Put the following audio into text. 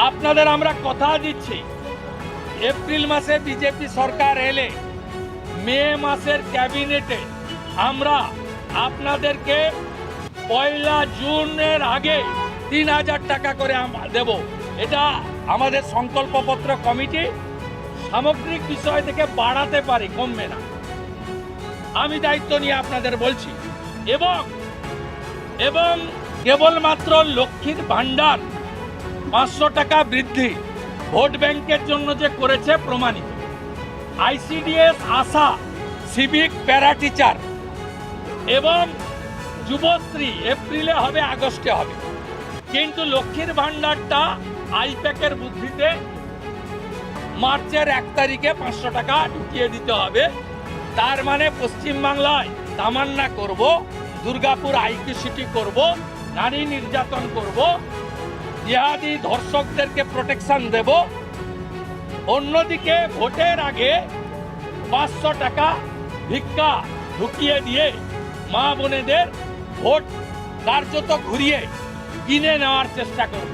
আপনাদের আমরা কথা দিচ্ছি, এপ্রিল মাসে বিজেপি সরকার এলে মে মাসের ক্যাবিনেটে আমরা আপনাদেরকে 1 জুনের আগে 3000 টাকা করে দেব। এটা আমাদের সংকল্পপত্র কমিটি সামগ্রিক বিষয় থেকে বাড়াতে পারি, কমবে না। আমি দায়িত্ব নিয়ে আপনাদের বলছি। এবং কেবলমাত্র লক্ষ্মীর ভাণ্ডার 500 টাকা বৃদ্ধি ভোট ব্যাংকের জন্য যে করেছে প্রমাণিত। আইসিডিএস, আশা, সিভিক, প্যারা টিচার এবং যুবশ্রী এপ্রিলে হবে, আগস্টে হবে, কিন্তু লক্ষ্মীর ভাণ্ডারটা আইপ্যাকের বুদ্ধিতে মার্চের 1 তারিখে 500 টাকা ঢুকিয়ে দিতে হবে। তার মানে পশ্চিমবাংলায় তামান্না করব, দুর্গাপুর আইকিউ সিটি করব, নারী নির্যাতন করব, জিহাদি ধর্ষকদেরকে প্রোটেকশন দেব। অন্যদিকে ভোটের আগে 500 টাকা ভিক্ষা ঢুকিয়ে দিয়ে মা বোনেদের ভোট কার্যত ঘুরিয়ে কিনে নেওয়ার চেষ্টা করব।